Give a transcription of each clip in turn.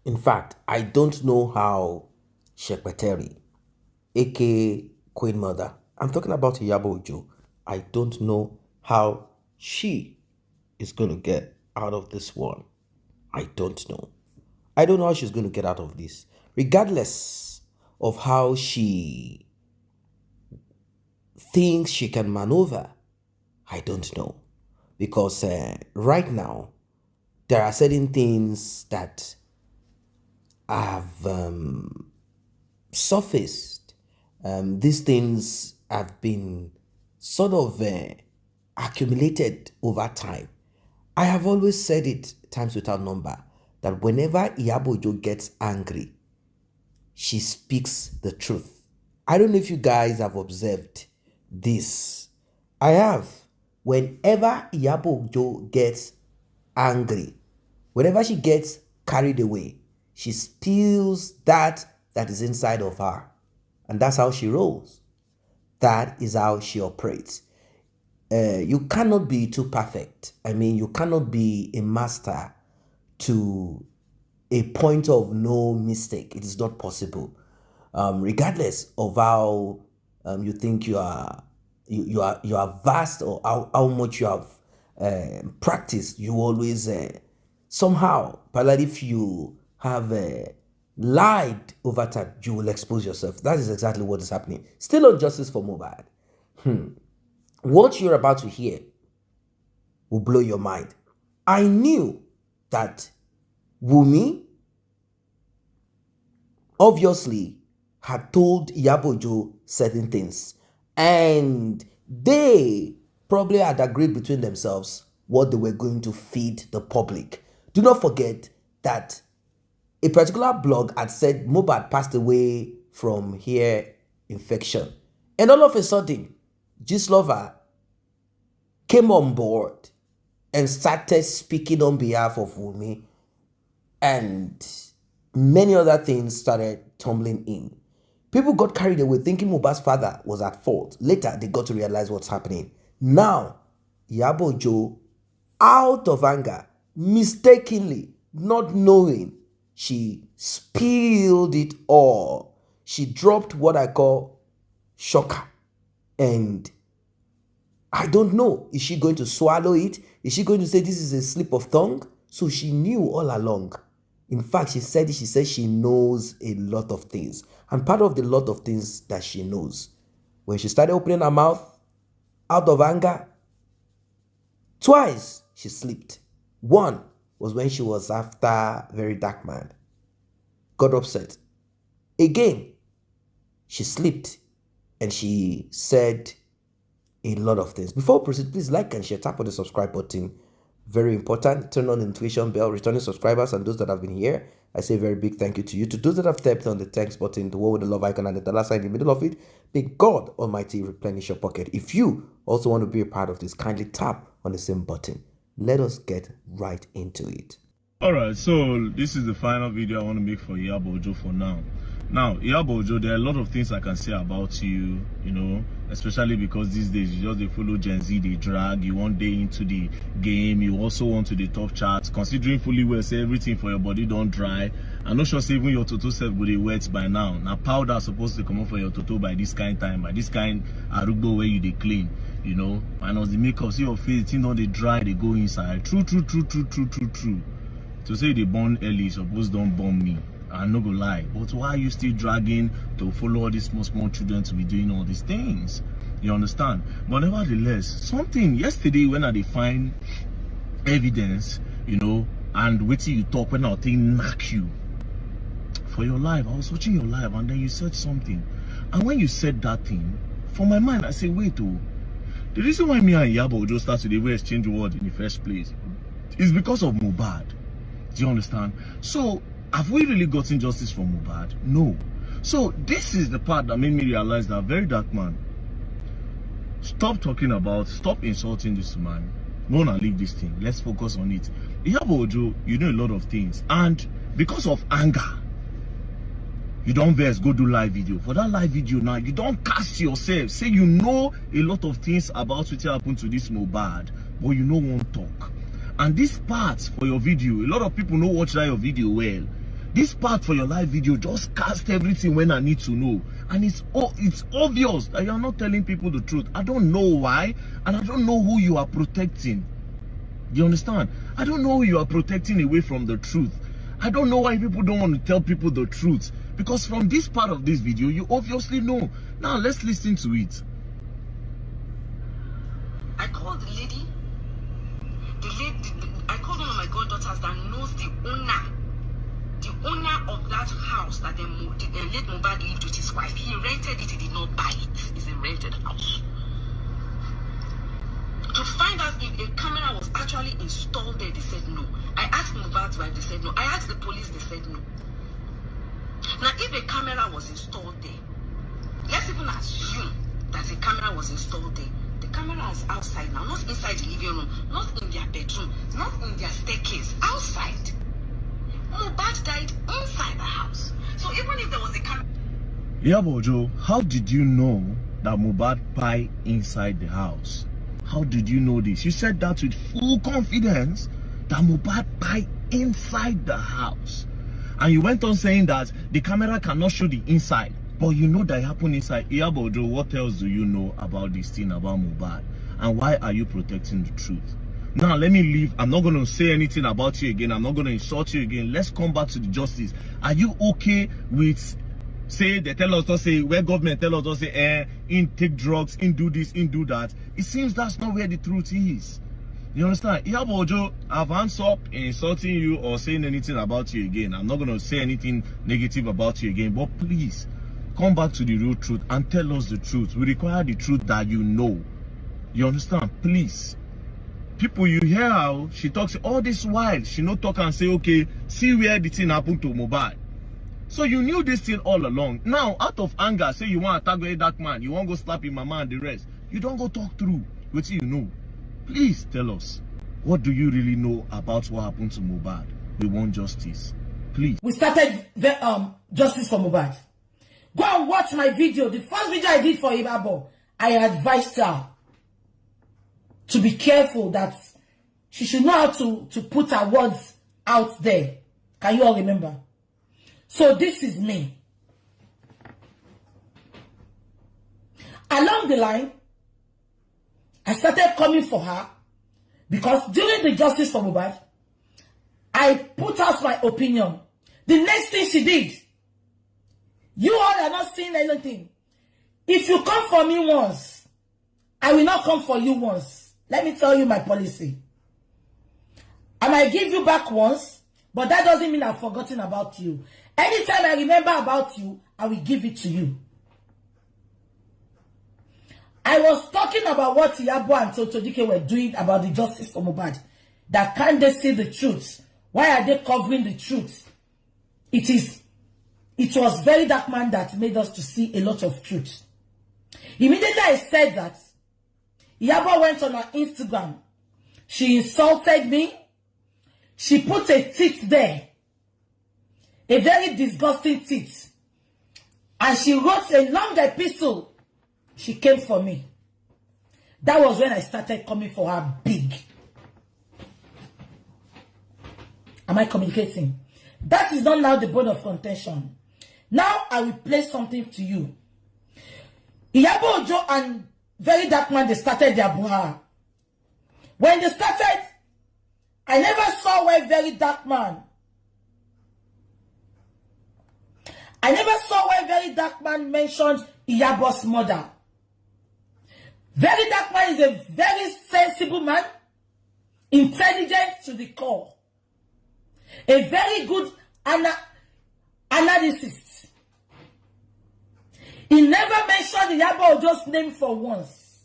In fact, I don't know how Shekpeteri, aka Queen Mother, I'm talking about IYABO OJO, I don't know how she is going to get out of this one. I don't know. I don't know how she's going to get out of this. Regardless of how she thinks she can maneuver, I don't know. Because right now, there are certain things that have surfaced. These things have been sort of accumulated over time. I have always said it times without number that whenever IYABO OJO gets angry, she speaks the truth. I don't know if you guys have observed this. I have. Whenever IYABO OJO gets angry, whenever she gets carried away, she spills that is inside of her. And that's how she rolls. That is how she operates. You cannot be too perfect. I mean, you cannot be a master to a point of no mistake. It is not possible. Regardless of how you think you are vast, or how much you have practiced, you always somehow, but if you have lied over time, you will expose yourself. That is exactly what is happening. Still on justice for MOHBAD. What you're about to hear will blow your mind. I knew that Wunmi obviously had told IYABO OJO certain things, and they probably had agreed between themselves what they were going to feed the public. Do not forget that a particular blog had said MOHBAD passed away from ear infection, and all of a sudden Gistlover came on board and started speaking on behalf of Wunmi, and many other things started tumbling in. People got carried away thinking MOHBAD's father was at fault. Later, they got to realize what's happening. Now, IYABO OJO, out of anger, mistakenly, not knowing, she spilled it all. She dropped what I call shocker. And I don't know, is she going to swallow it? Is she going to say this is a slip of tongue? So she knew all along. In fact, she said she knows a lot of things. And part of the lot of things that she knows, when she started opening her mouth out of anger, twice she slipped. One was when she was after Very Dark Man, got upset. Again, she slipped and she said a lot of things. Before we proceed, please like and share, tap on the subscribe button. Very important. Turn on the notification bell. Returning subscribers and those that have been here, I say a very big thank you to you. To those that have tapped on the thanks button, the one with the love icon and the dollar sign in the middle of it, may God Almighty replenish your pocket. If you also want to be a part of this, kindly tap on the same button. Let us get right into it. Alright, so this is the final video I want to make for IYABO OJO for now. Now, IYABO OJO, there are a lot of things I can say about you, you know, especially because these days you just they follow Gen Z, they drag, you one day into the game, you also want to the top charts, considering fully well, say everything for your body don't dry. I'm not sure say even your toto self will be wet by now. Now powder supposed to come up for your toto by this kind time, by this kind arugo where you they clean, you know, minus the makeup, see your face, things don't they dry, they go inside. True. To say they born early, suppose don't born me. I'm not gonna lie, but why are you still dragging to follow all these small children to be doing all these things? You understand? But nevertheless, something yesterday when I find evidence, you know, and wait till you talk when I think knock you for your life. I was watching your live and then you said something, and when you said that thing, for my mind I say, wait, oh, the reason why me and IYABO OJO start to the exchange word in the first place is because of MOHBAD. Do you understand? So have we really gotten justice from MOHBAD? No. So this is the part that made me realize that Very Dark Man, stop insulting this man. Go on and leave this thing. Let's focus on it. IYABO OJO, you know a lot of things, and because of anger, you don't vex, go do live video. For that live video now, you don't cast yourself. Say you know a lot of things about what happened to this MOHBAD, but you no one talk. And this part for your video, a lot of people no watch that your video well. This part for your live video just cast everything when I need to know. And it's obvious that you're not telling people the truth. I don't know why, and I don't know who you are protecting. You understand? I don't know who you are protecting away from the truth. I don't know why people don't want to tell people the truth. Because from this part of this video, you obviously know. Now, let's listen to it. I called the lady. I called one of my goddaughters that knows the owner of that house that the late MOHBAD lived with his wife. He rented it, he did not buy it. It's a rented house. To find out if a camera was actually installed there, they said no. I asked MOHBAD's wife, they said no. I asked the police, they said no. Now, if a camera was installed there, let's even assume that a camera was installed there. The camera is outside now, not inside the living room, not in their bedroom, not in their staircase, outside. MOHBAD died inside the house. So even if there was a camera... IYABO OJO, how did you know that MOHBAD died inside the house? How did you know this? You said that with full confidence that MOHBAD died inside the house. And you went on saying that the camera cannot show the inside. But you know that it happened inside. IYABO OJO, what else do you know about this thing about MOHBAD? And why are you protecting the truth? Now, let me leave. I'm not going to say anything about you again. I'm not going to insult you again. Let's come back to the justice. Are you okay with, say, they tell us to say, where government tell us to say, in take drugs, in do this, in do that? It seems that's not where the truth is. You understand? IYABO OJO, I've hands up in insulting you or saying anything about you again. I'm not going to say anything negative about you again. But please, come back to the real truth and tell us the truth. We require the truth that you know. You understand? Please. People, you hear how she talks all this while. She no talk and say, okay, see where the thing happened to MOHBAD. So you knew this thing all along. Now, out of anger, say you want to attack a dark man. You want to go slap him, mama and the rest. You don't go talk through what you know. Please tell us. What do you really know about what happened to MOHBAD? We want justice. Please. We started the justice for MOHBAD. Go and watch my video. The first video I did for IYABO, I advised her to be careful that she should know how to put her words out there. Can you all remember? So this is me. Along the line, I started coming for her because during the justice for MOHBAD, I put out my opinion. The next thing she did, you all are not seeing anything. If you come for me once, I will not come for you once. Let me tell you my policy. I might give you back once, but that doesn't mean I've forgotten about you. Anytime I remember about you, I will give it to you. I was talking about what IYABO and Contradicting were doing about the justice for MOHBAD. That can't they see the truth? Why are they covering the truth? It was very dark man that made us to see a lot of truth. Immediately I said that, IYABO went on her Instagram. She insulted me. She put a tit there. A very disgusting tit. And she wrote a long epistle. She came for me. That was when I started coming for her big. Am I communicating? That is not now the bone of contention. Now I will play something to you. IYABO OJO and very dark man, they started their buha. When they started, I never saw where very dark man. I never saw where very dark man mentioned IYABO's mother. Very dark man is a very sensible man, intelligent to the core, a very good analyst. He never mentioned IYABO OJO's name for once.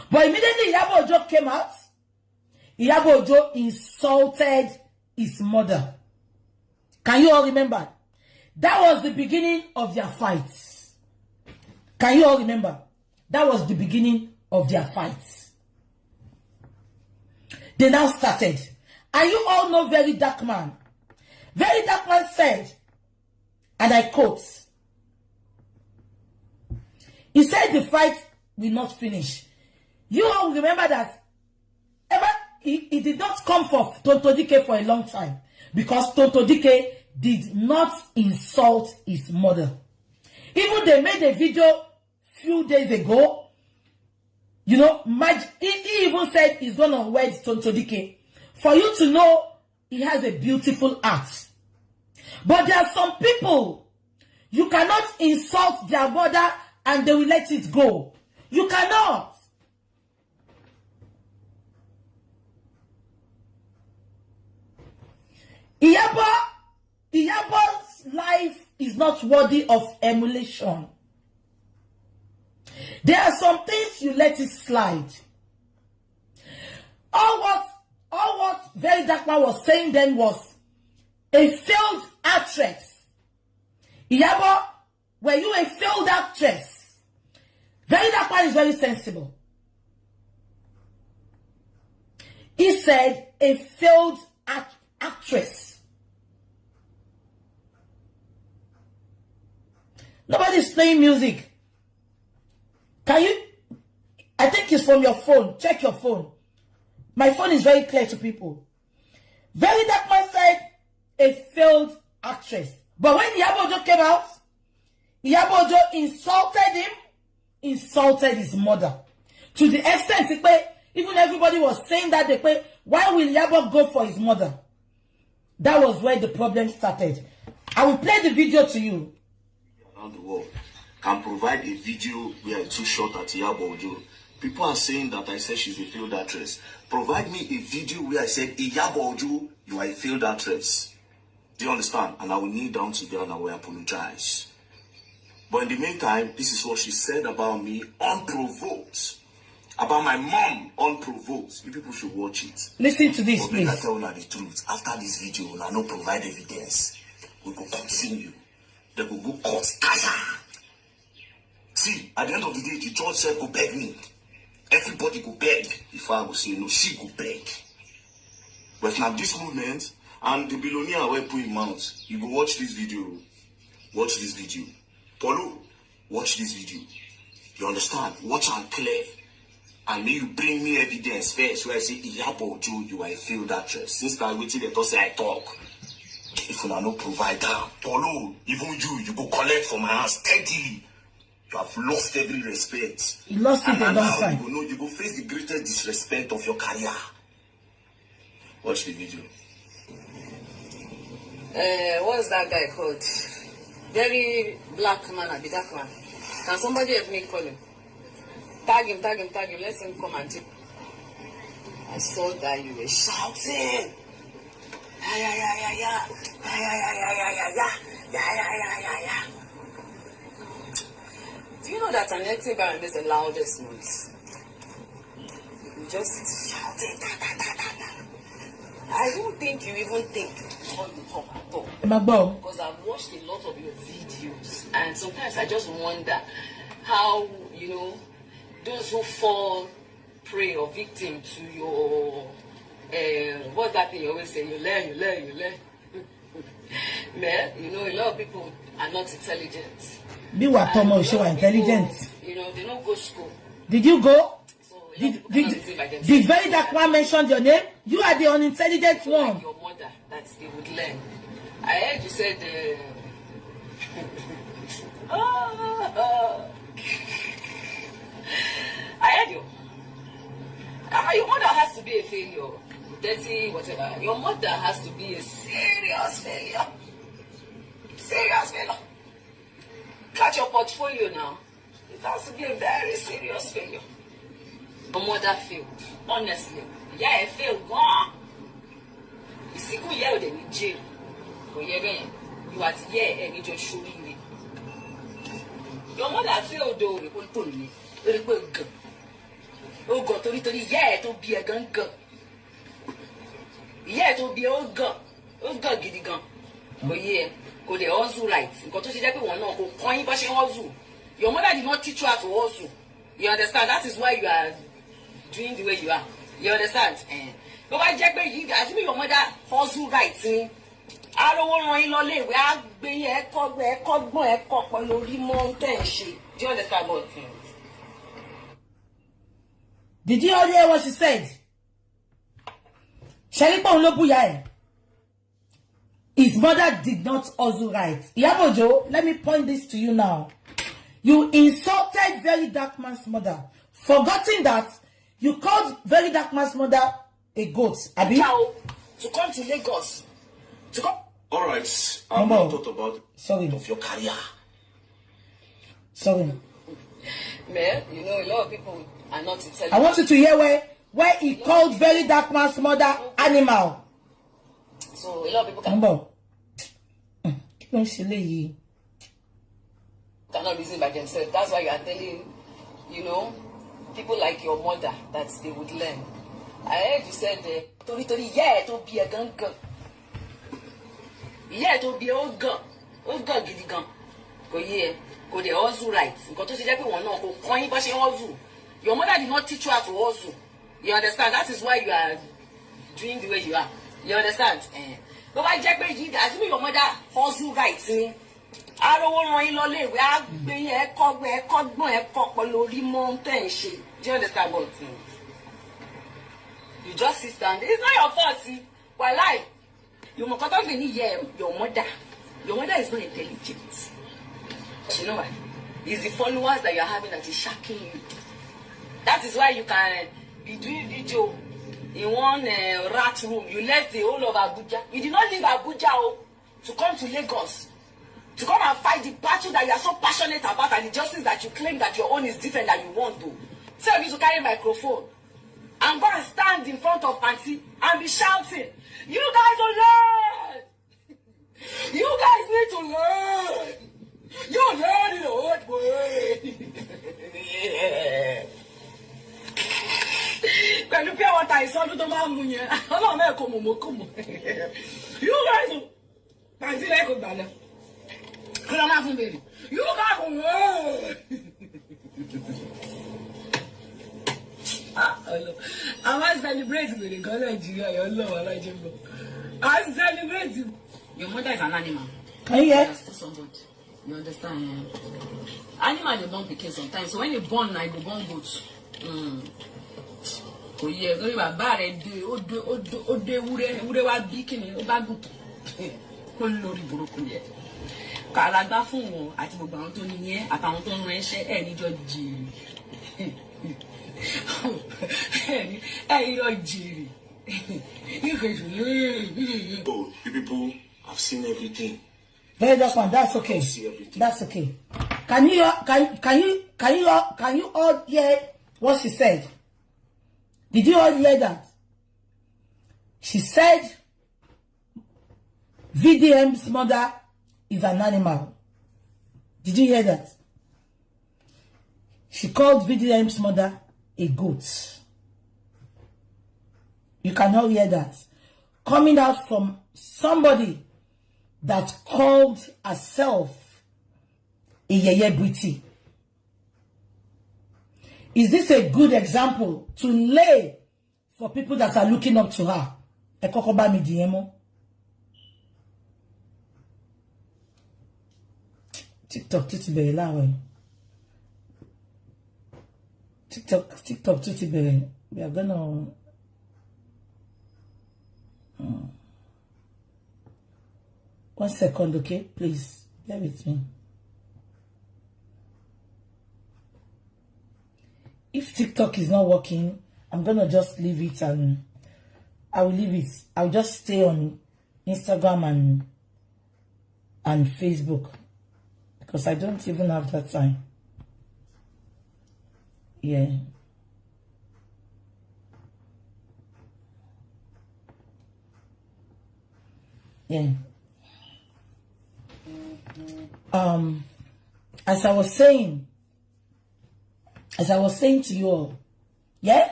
But immediately IYABO OJO came out, IYABO OJO insulted his mother. Can you all remember? That was the beginning of their fights. Can you all remember? That was the beginning of their fights. They now started. And you all know very dark man. Very dark man said, and I quote, he said the fight will not finish. You all remember that he did not come for Contradicting for a long time because Contradicting did not insult his mother. Even they made a video few days ago. You know, he even said he's gonna wed Contradicting. For you to know he has a beautiful heart. But there are some people, you cannot insult their mother and they will let it go. You cannot. Iyabo's life is not worthy of emulation. There are some things you let it slide. All what Very Dark Man was saying then was a failed actress. Iyabo, were you a failed actress? Very Dark Man is very sensible. He said a failed actress. Nobody's playing music. Can you? I think it's from your phone. Check your phone. My phone is very clear to people. Very Dark Man said a failed actress. But when IYABO came out, IYABO insulted him, insulted his mother. To the extent that even everybody was saying that why will IYABO go for his mother? That was where the problem started. I will play the video to you. Around the world can provide a video where I took shot at IYABO. People are saying that I said she's a failed actress. Provide me a video where I said, IYABO, you are a failed actress. Do you understand? And I will kneel down to God and I will apologize. But in the meantime, this is what she said about me, unprovoked. About my mom, unprovoked. You people should watch it. Listen to this, but please. I tell you the truth. After this video, I no provide evidence. We will continue. They will go court. See, at the end of the day, the judge said, go beg me. Everybody go beg. If I will say no, she go beg. But now this moment, and the billionaire will put him out. You go watch this video. Watch this video. Paulo, watch this video. You understand? Watch and clear. And may you bring me evidence first where I say, IYABO, you are a failed actress. Since I waited, they don't say I talk. If you are no provider, Paulo, even you go collect from my hands steadily. You have lost every respect. You lost it a long time. You go face the greatest disrespect of your career. Watch the video. What's that guy called? Very black man, a dark man. Can somebody help me call him? Tag him. Let him come and take. I saw that you were shouting. Yeah. Do you know that an acting band is the loudest noise? You just shouting. I don't think you even think before you talk at all. Because I've watched a lot of your videos, and sometimes I just wonder how, those who fall prey or victim to your what's that thing you always say? You learn. Man, a lot of people are not intelligent. Be what Tomo show intelligent. They don't go to school. Did you go? So, did Very Dark Man mention your name? You are the unintelligent one. Your mother, that they would learn. I heard you said I heard you. Your mother has to be a failure. Dirty, whatever. Your mother has to be a serious failure. Serious failure. Catch your portfolio now. It has to be a very serious failure. Your mother failed. Honestly. Yeah, I failed. Wow. You see, who yelled in jail? You are here and you just showing me. Your mother failed though. Oh God, yeah, to be a gun. Yeah, to be a gun. Oh God, get it gun. Oh yeah, go the hustle right. Because to see that one no go coin but she hustle. Your mother did not teach you how to hustle. You understand? That is why you are doing the way you are. You understand? But why Jack you guys your mother hustle right? I don't want to know we are being a cog lórí mountain shit. Do you understand what? Did you all hear what she said? his mother did not also right. IYABO, let me point this to you now. You insulted Very Dark Man's mother, forgetting that you called Very Dark Man's mother a goat. Abi? To come to Lagos. To come. All right, I'm not thought about of your career. Sorry. Man, you know, a lot of people are not intelligent. I want you to hear where he called Very Dark Man's mother animal. So a lot of people cannot reason by themselves. That's why you are telling, you know, people like your mother that they would learn. I heard you said, Tori, yeah, to be a gun. Yeah, to be a gun. Oh, God, get the gun. Go, yeah, go, they also right. Go to the one, no, go, coin, but she also. Your mother did not teach you how to also. You understand? That is why you are doing the way you are. You understand? But I just pray you as your mother hustle right me. I don't want to know we are being a mountain shit. Do you understand what? You just sit down. It's not your fault, see. Why lie? You must not be your mother. Your mother is not intelligent. You know why? It's the followers that you're having that is shocking you. That is why you can be doing video in one rat room. You left the whole of Abuja. You did not leave Abuja to come to Lagos. To come and fight the battle that you are so passionate about and the justice that you claim that your own is different than you want to. Tell me to carry a microphone and go and stand in front of Auntie and be shouting, you guys will learn! You guys need to learn! You learn in the hard way! Pẹ̀lú pé àwọn ta ìsọdún tó máa ń mú yẹn, ọlọ́run mẹ́ẹ̀kọ́ mọ̀mọ́kọ́mọ́. You guys will... Auntie lẹ́kọ̀ọ́ gbàlẹ̀. You guys will learn! I want to celebrate with the girl Nigeria. Your love, I like you. I celebrate you. Your mother is an animal. Can you hear? You understand? Animal they born pikin sometimes. So when you born, I go born goat. Oh yeah, go ba bare de ode wure wa bi kini o ba gun. Ko lórí burúkú ye. Kala gba fún wọn àti gbogbo àwọn tó ní yẹn àtàwọn tó ń ránṣẹ́ ẹ níjọ jì. Oh, you people have seen everything. Very Dark Man, that's okay. That's okay. Can you all hear what she said? Did you all hear that? She said VDM's mother is an animal. Did you hear that? She called VDM's mother a goat. You cannot hear that. Coming out from somebody that called herself a yeye booty. Is this a good example to lay for people that are looking up to her? Ekokoba mi diemo. TikTok titi bere lawe. TikTok titi bere. We are gonna. One second, okay? Please bear with me. If TikTok is not working, I'm gonna just leave it and I will leave it. I'll just stay on Instagram and Facebook because I don't even have that time. Yeah. Yeah. As I was saying to you all, yeah,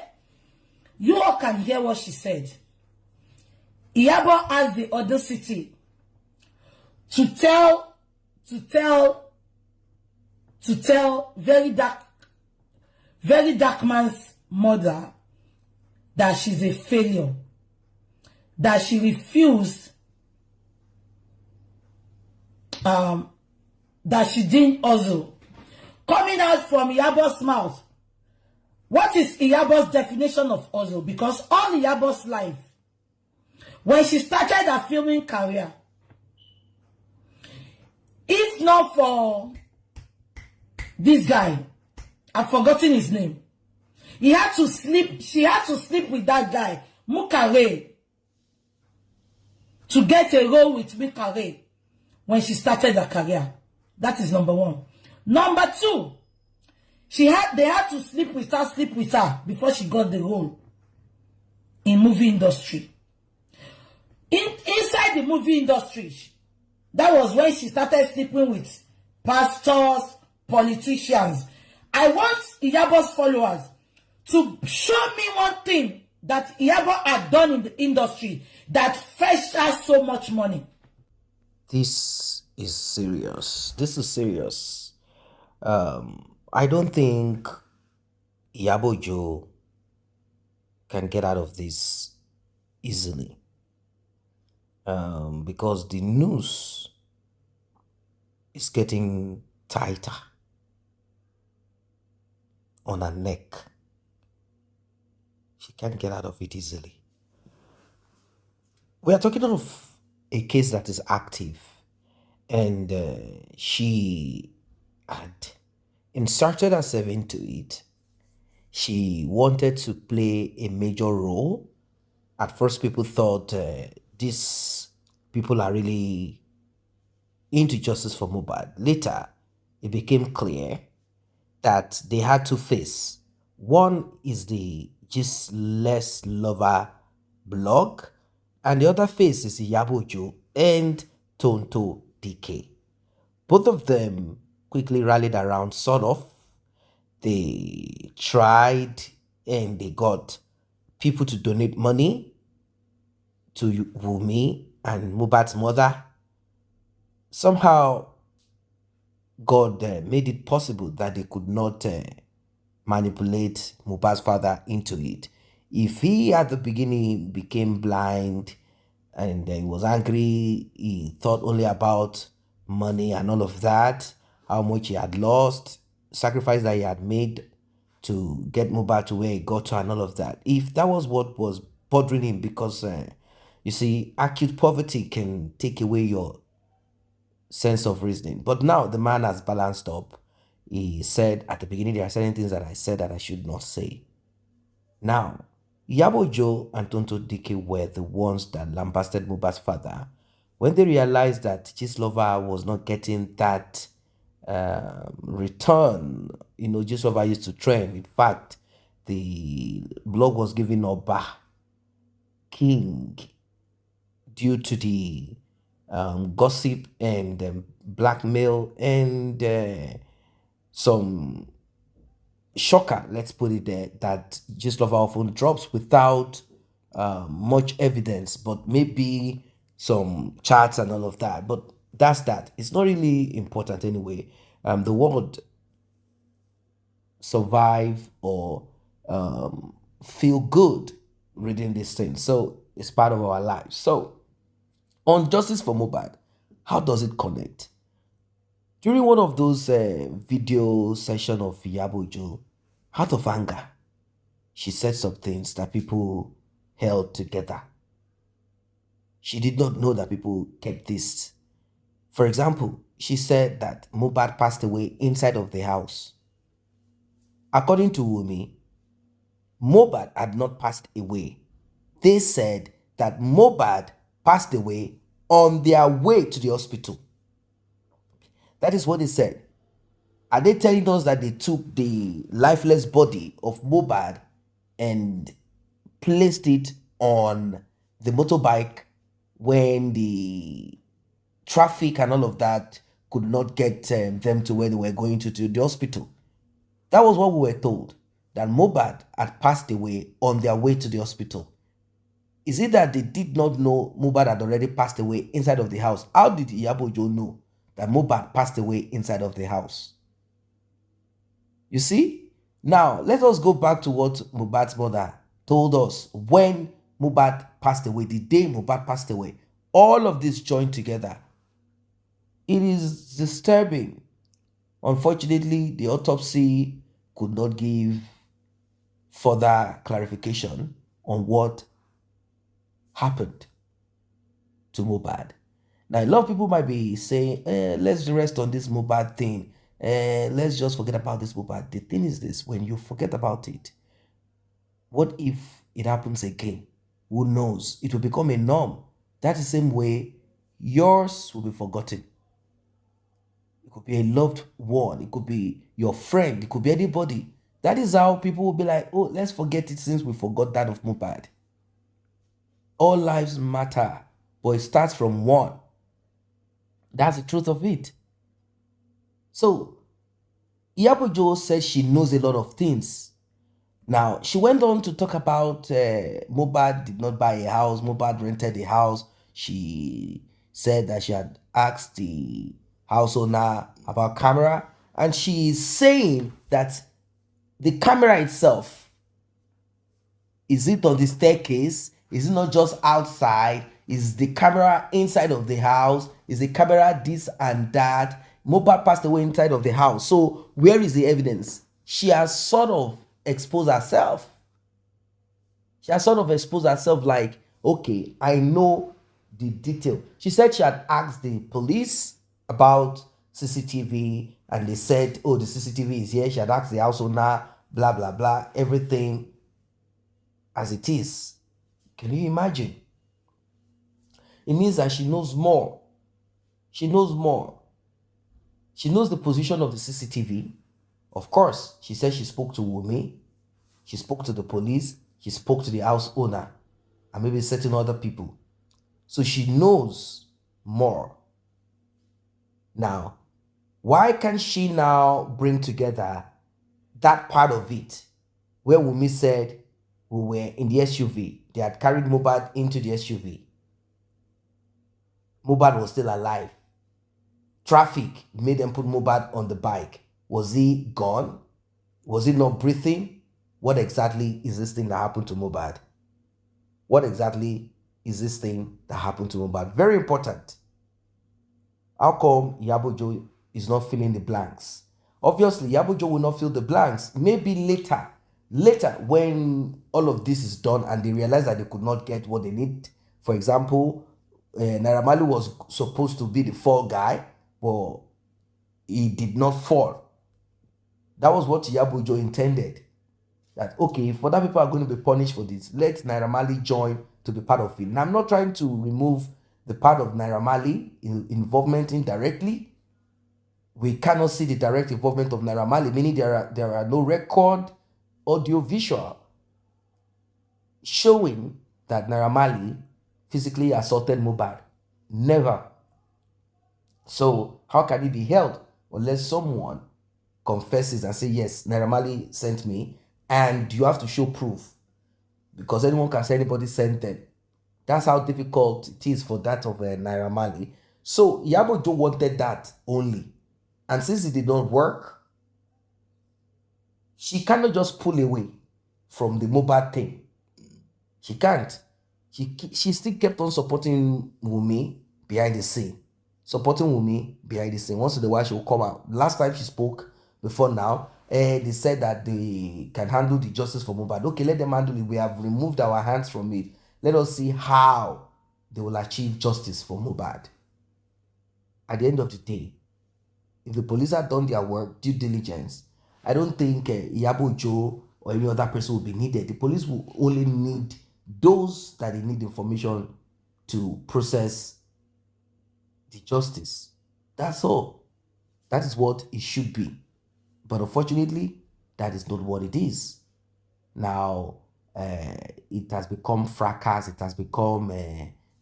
you all can hear what she said. IYABO has the audacity to tell Very Dark Man's mother that she's a failure, that she refused, that she didn't also. Coming out from IYABO's mouth, what is IYABO's definition of also? Because all IYABO's life, when she started her filming career, if not for this guy, I've forgotten his name. He had to sleep, she had to sleep with that guy, Mukare, to get a role with Mukare when she started her career. That is number one. Number two, they had to sleep with her before she got the role in movie industry. Inside the movie industry, that was when she started sleeping with pastors, politicians. I want IYABO's followers to show me one thing that IYABO had done in the industry that fetched her so much money. This is serious. This is serious. I don't think IYABO can get out of this easily. Because the noose is getting tighter on her neck. She can't get out of it easily. We are talking of a case that is active, and she had inserted herself into it. She wanted to play a major role. At first, people thought these people are really into justice for MOHBAD. Later, it became clear that they had to face. One is the Just Less Lover blog, and the other face is IYABO and Tonto DK. Both of them quickly rallied around sort of. They tried and they got people to donate money to Wunmi and MOHBAD's mother. Somehow, God made it possible that they could not manipulate MOHBAD's father into it. If he at the beginning became blind and he was angry, he thought only about money and all of that, how much he had lost, sacrifice that he had made to get MOHBAD to where he got to and all of that. If that was what was bothering him, because you see, acute poverty can take away your sense of reasoning. But now the man has balanced up. He said at the beginning, there are certain things that I said that I should not say. Now, IYABO and Tonto DK were the ones that lambasted MOHBAD's father when they realized that Gistlover was not getting that return. You know, Gistlover used to trend. In fact, the blog was giving Oba King due to the gossip and blackmail and some shocker, let's put it there, that Gistlover often drops without much evidence, but maybe some charts and all of that. But that's that. It's not really important anyway. The word survive or feel good reading this thing. So it's part of our lives. So on Justice for MOHBAD, how does it connect? During one of those video session of IYABO, out of anger, she said some things that people held together. She did not know that people kept this. For example, she said that MOHBAD passed away inside of the house. According to Wunmi, MOHBAD had not passed away. They said that MOHBAD passed away on their way to the hospital. That is what they said. Are they telling us that they took the lifeless body of MOHBAD and placed it on the motorbike when the traffic and all of that could not get them to where they were going to the hospital? That was what we were told, that MOHBAD had passed away on their way to the hospital. Is it that they did not know MOHBAD had already passed away inside of the house? How did IYABO know that MOHBAD passed away inside of the house? You see? Now, let us go back to what MOHBAD's mother told us when MOHBAD passed away, the day MOHBAD passed away. All of this joined together. It is disturbing. Unfortunately, the autopsy could not give further clarification on what happened to MOHBAD. Now, a lot of people might be saying, let's rest on this MOHBAD thing. Let's just forget about this MOHBAD. The thing is this, when you forget about it, what if it happens again? Who knows? It will become a norm. That's the same way yours will be forgotten. It could be a loved one. It could be your friend. It could be anybody. That is how people will be like, oh, let's forget it since we forgot that of MOHBAD. All lives matter, but it starts from one. That's the truth of it. So, IYABO says she knows a lot of things. Now, she went on to talk about MOHBAD did not buy a house. MOHBAD rented a house. She said that she had asked the house owner about camera. And she is saying that the camera itself, is it on the staircase? Is it not just outside? Is the camera inside of the house? Is the camera this and that? MOHBAD passed away inside of the house. So where is the evidence? She has sort of exposed herself. She has sort of exposed herself like, okay, I know the detail. She said she had asked the police about CCTV and they said, oh, the CCTV is here. She had asked the house owner, blah, blah, blah, everything as it is. Can you imagine? It means that she knows more. She knows more. She knows the position of the CCTV. Of course, she said she spoke to Wunmi. She spoke to the police. She spoke to the house owner and maybe certain other people. So she knows more. Now, why can't she now bring together that part of it where Wunmi said we were in the SUV? They had carried MOHBAD into the SUV. MOHBAD was still alive. Traffic made them put MOHBAD on the bike. Was he gone? Was he not breathing? What exactly is this thing that happened to MOHBAD? What exactly is this thing that happened to MOHBAD? Very important. How come IYABO is not filling the blanks? Obviously, IYABO will not fill the blanks. Maybe later when all of this is done and they realize that they could not get what they need. For example, Naira Marley was supposed to be the fall guy, but he did not fall. That was what IYABO intended. That, okay, if other people are going to be punished for this, let Naira Marley join to be part of it. Now, I'm not trying to remove the part of Naira Marley involvement indirectly. We cannot see the direct involvement of Naira Marley, meaning there are no record, audio, visual showing that Naira Marley physically assaulted MOHBAD. Never. So how can it be held unless someone confesses and say, yes, Naira Marley sent me, and you have to show proof, because anyone can say anybody sent them. That's how difficult it is for that of Naira Marley. So IYABO wanted that only, and since it did not work, she cannot just pull away from the MOHBAD thing. She can't. She still kept on supporting Wunmi behind the scene. Supporting Wunmi behind the scene. Once in a while, she will come out. Last time she spoke, before now, they said that they can handle the justice for MOHBAD. Okay, let them handle it. We have removed our hands from it. Let us see how they will achieve justice for MOHBAD. At the end of the day, if the police had done their work, due diligence, I don't think IYABO or any other person will be needed. The police will only need those that they need information to process the justice. That's all. That is what it should be. But unfortunately, that is not what it is. Now, it has become fracas. It has become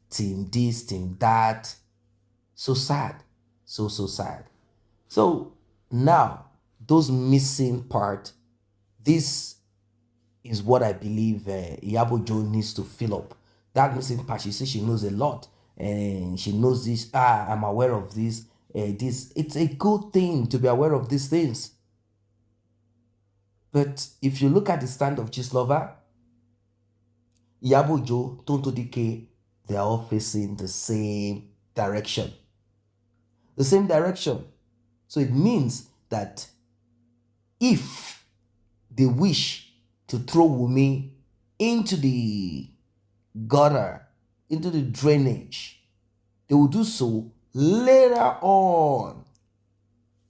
team this, team that. So sad. So sad. So now, those missing part, this is what I believe IYABO needs to fill up. That missing part, she says she knows a lot. And she knows this. I'm aware of this. It's a good thing to be aware of these things. But if you look at the stand of Gistlover, IYABO, Tonto DK, they are all facing the same direction. The same direction. So it means that if they wish to throw Wunmi into the gutter, into the drainage, They will do so later on.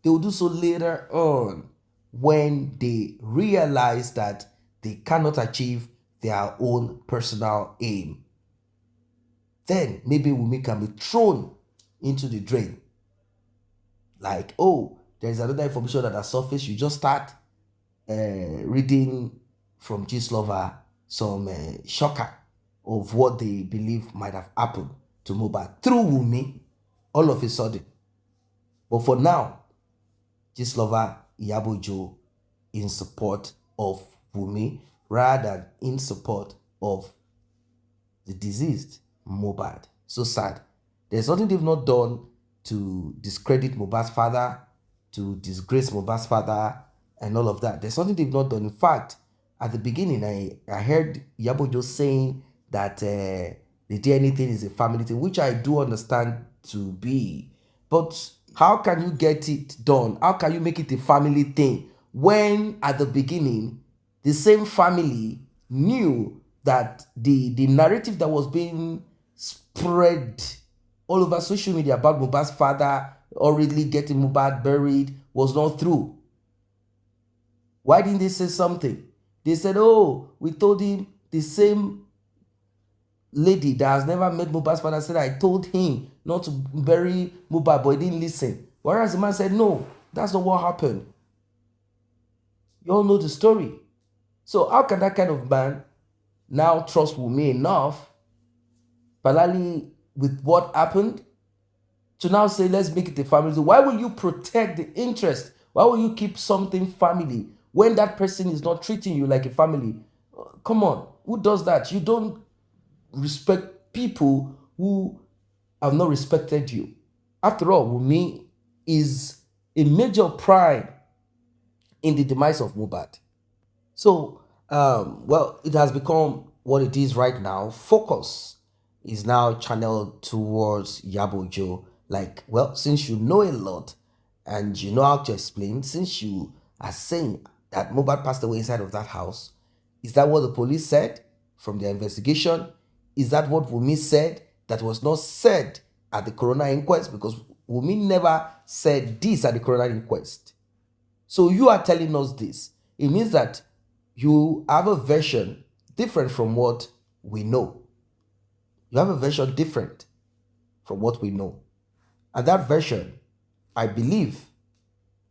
They will do so later on when they realize that they cannot achieve their own personal aim. Then maybe Wunmi can be thrown into the drain. Like, oh, there's another information that has surfaced. You just start reading from ßOMBSHELL some shocker of what they believe might have happened to MOHBAD through Wunmi all of a sudden. But for now, ßOMBSHELL IYABO in support of Wunmi rather than in support of the deceased MOHBAD. So sad. There's nothing they've not done to discredit Mohbad's father, to disgrace Mohbad's father, and all of that. There's something they've not done. In fact, at the beginning, I heard IYABO saying that the DNA thing is a family thing, which I do understand to be. But how can you get it done? How can you make it a family thing when at the beginning, the same family knew that the narrative that was being spread all over social media about Mohbad's father already getting Mohbad buried was not true? Why didn't they say something? They said, oh, we told him. The same lady that has never met Mohbad's father said, I told him not to bury Mohbad, but he didn't listen. Whereas the man said, no, that's not what happened. You all know the story. So how can that kind of man now trust Wunmi enough, particularly with what happened, to now say, let's make it a family? So why will you protect the interest? Why will you keep something family when that person is not treating you like a family? Come on, who does that? You don't respect people who have not respected you. After all, Wunmi is a major prime in the demise of MOHBAD. So, well, it has become what it is right now. Focus is now channeled towards IYABO. Like, well, since you know a lot and you know how to explain, since you are saying that MOHBAD passed away inside of that house, is that what the police said from their investigation? Is that what Wunmi said that was not said at the coroner inquest? Because Wunmi never said this at the coroner inquest. So you are telling us this. It means that you have a version different from what we know. You have a version different from what we know. And that version, I believe,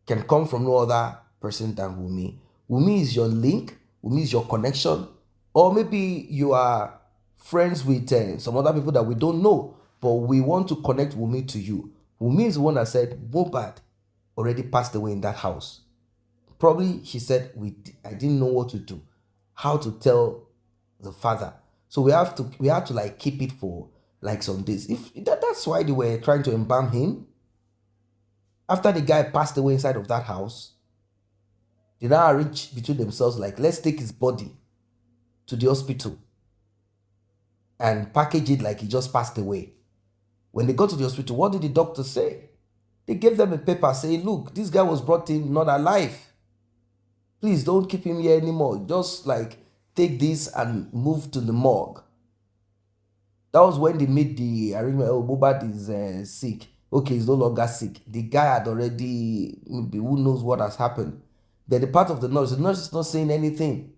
can come from no other person than Wunmi. Wunmi is your link. Wunmi is your connection. Or maybe you are friends with some other people that we don't know, but we want to connect Wunmi to you. Wunmi is the one that said MOHBAD already passed away in that house. Probably she said, I didn't know what to do, how to tell the father. So we have to like keep it for like some days. That's why they were trying to embalm him. After the guy passed away inside of that house, they now arrange between themselves, like, let's take his body to the hospital and package it like he just passed away. When they got to the hospital, what did the doctor say? They gave them a paper saying, look, this guy was brought in not alive. Please don't keep him here anymore. Just like take this and move to the morgue. That was when they made the arrangement. Oh, MOHBAD is sick. Okay, he's no longer sick. The guy had already, maybe who knows what has happened. Then the part of the nurse is not saying anything.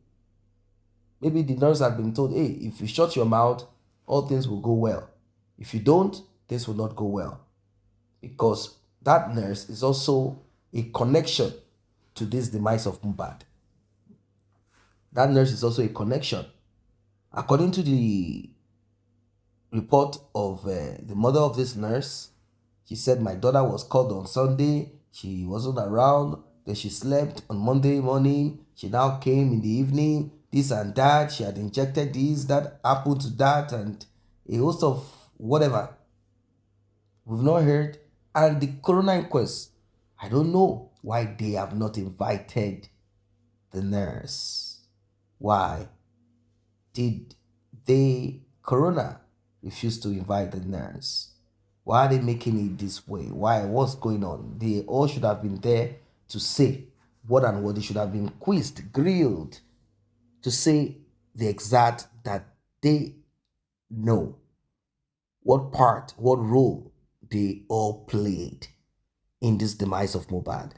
Maybe the nurse had been told, hey, if you shut your mouth, all things will go well. If you don't, things will not go well. Because that nurse is also a connection to this demise of MOHBAD. That nurse is also a connection. According to the report of the mother of this nurse, she said, my daughter was called on Sunday. She wasn't around. Then she slept on Monday morning. She now came in the evening. This and that. She had injected this, that happened to that, and a host of whatever. We've not heard. And the coroner inquest, I don't know why they have not invited the nurse. Why did the coroner refuse to invite the nurse? Why are they making it this way? Why? What's going on? They all should have been there to say what and what. They should have been quizzed, grilled, to say the exact that they know. what part, what role they all played in this demise of MOHBAD.